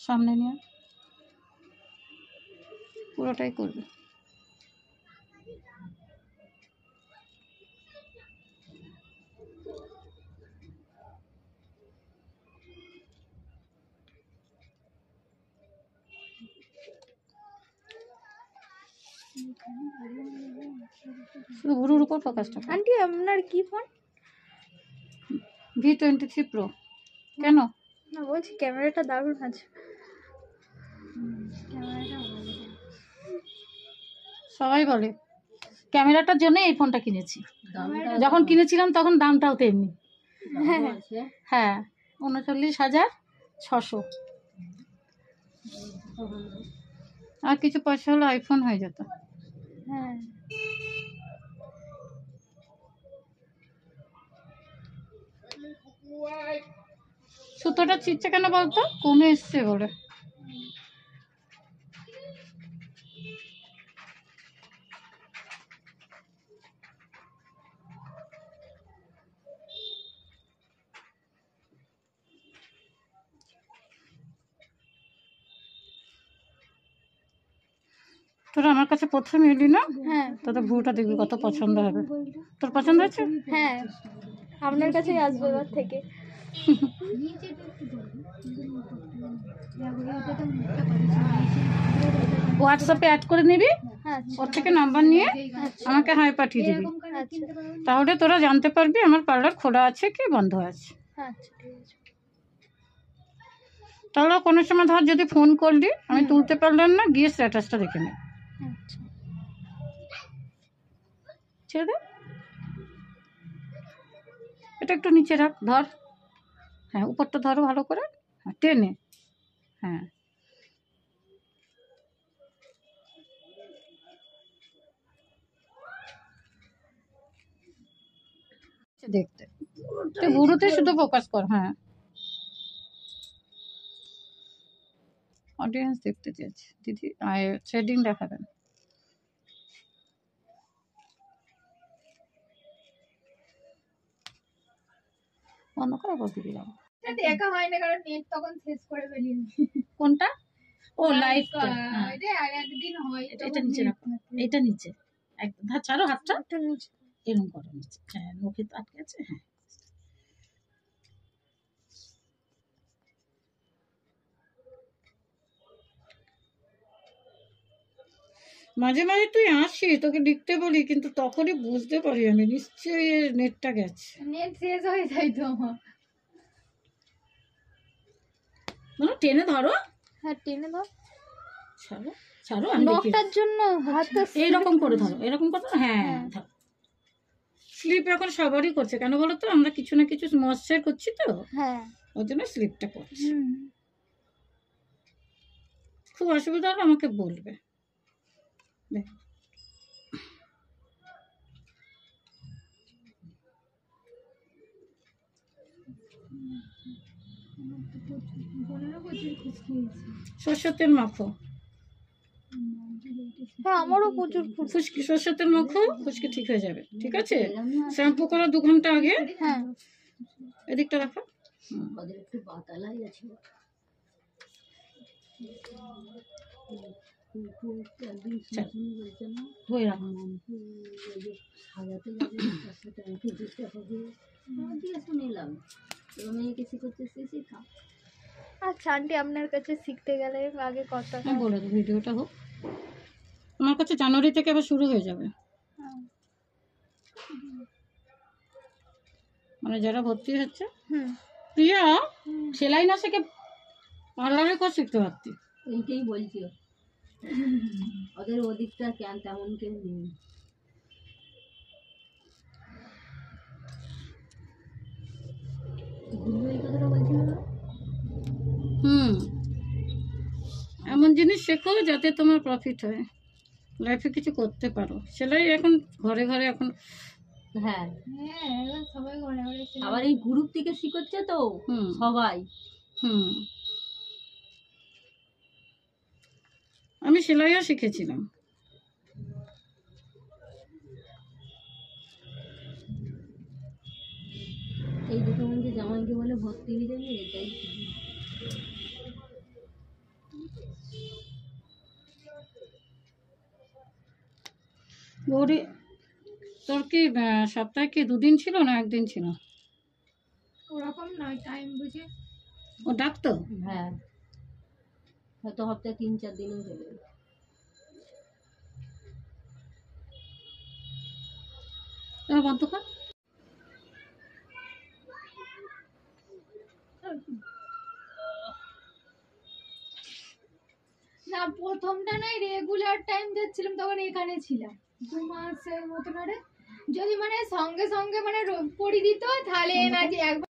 সামনে নিয়ে পুরোটাই করবে। শুধু ভুরুর উপর ফোকাসটা। আন্টি আপনার কি ফোন? V23 Pro। কেন? না বলছি ক্যামেরাটা দারুণ আছে। সবাই বলে ক্যামেরাটার জন্য এই ফোনটা কিনেছি। যখন কিনেছিলাম তখন দামটাও তেমনি। হ্যাঁ 39,600। আর কিছু পয়সা হলে আইফোন হয়ে যেত। হ্যাঁ সুতোটা ছিটছে কেন বলতো? কমে এসছে বলে। তোরা আমার কাছে প্রথম এলি না? হ্যাঁ তোদের ভুরুটা দেখবি কত পছন্দ হবে। তোর পছন্দ হয়েছে? হ্যাঁ আপনার কাছেই আসবো এবার থেকে। হোয়াটসঅ্যাপে অ্যাড করে নিবি, আচ্ছা ওর থেকে নাম্বার নিয়ে আমাকে হাই পাঠিয়ে দিবি। আচ্ছা তাহলে তোরা জানতে পারবি আমার পার্লার খোলা আছে কি বন্ধ আছে। আচ্ছা ঠিক আছে। তাহলে কোনো সময় ধর যদি ফোন করলি আমি তুলতে পারলাম না, গিয়ে স্ট্যাটাসটা দেখে নে। আচ্ছা ছেড়ে দে। এটা একটু নিচে রাখ, ধর। হ্যাঁ উপরটা ধরো ভালো করে, হ্যাঁ টেনে। হ্যাঁ দেখতে বুড়োতে শুধু ফোকাস কর। হ্যাঁ অডিয়েন্স দেখতে চেয়েছে দিদি, থ্রেডিং দেখাবেন। বন্ধ করে বলতে দিলাম। দেখা হয় না কারণ নেট তখন শেষ করে বেরিয়েছি। কোনটা? ও লাইভটা। একদিন হয় এটা নিচে রাখো, এটা নিচে একদম। হ্যাঁ ছাড়ো হাতটা, একটা নিচে। এরকম করো নিচে। হ্যাঁ মুখে তো আটকে আছে। হ্যাঁ মাঝে মাঝে তুই আসিস, তোকে লিখতে বলি কিন্তু তখনই বুঝতে পারি আমি নিশ্চয়ই নেটটা গেছে। নেট শেষ হয়ে যায় তো। মানে টেনে ধরো। হ্যাঁ টেনে দাও। ছাড়ো ছাড়ো, আমি দেখি। নখটার জন্য হাতটা এইরকম করে ধরো, এরকম করে। হ্যাঁ ধরো। স্লিপ এখন সবারই করছে, কেন বলো তো? আমরা কিছু না কিছু ময়েশ্চার করছি তো, হ্যাঁ ওই জন্য স্লিপটা করছি। খুব অসুবিধা হলে আমাকে বলবে। দেখ সরষের তেল মাখো। হ্যাঁ আমারও প্রচুর ফুসকি সরষের তেল মাখো, ফুসকি ঠিক হয়ে যাবে। ঠিক আছে, শ্যাম্পু করা 2 ঘন্টা আগে। হ্যাঁ এদিকটা রাখো। একটু বাতালাই আছে। ধুয়ে রাখো। সাজাতে যাবে তার সাথে আমাকে দিতে হবে। শুনিলাম মেয়েকে শিখতে শেখা। আচ্ছা আন্টি আপনার কাছে শিখতে গেলে আগে কথা আমি বলে দেবো ভিডিওটা হোক। আমার কাছে জানুয়ারি থেকে আবার শুরু হয়ে যাবে। মানে যারা ভর্তি হচ্ছে। প্রিয়া সেলাই না শিখে পার্লারে কোর্স শিখতে পারতি। এইটাই বলছি, ওদের ওদিকটা কেন তেমন কেউ নেই। এমন জিনিস শেখো যাতে তোমার প্রফিট হয়, লাইফে কিছু করতে পারো। সেলাই এখন ঘরে ঘরে এখন। হ্যাঁ সবাই ঘরে ঘরে। আবার এই গ্রুপ থেকে শিখছে তো সবাই। আমি সেলাইও শিখেছিলাম। এই দুটো মধ্যে জামাইকে বলে ভর্তি হয়ে যাবে, এটাই গৌরী, তোর কি সপ্তাহে কি 2 দিন ছিল না 1 দিন ছিল? ওরকম নয়, টাইম বুঝে। ও ডাকতো? হ্যাঁ, হয়তো সপ্তাহে 3-4 দিনও চলে যেত। এবার বন্ধ কর। না, প্রথমটা নয় রেগুলার টাইম যাচ্ছিলাম, তখন এখানে ছিলাম 2 মাসের মতন। আরে যদি মানে সঙ্গে সঙ্গে মানে পড়ি দিত তাহলে না যে একবার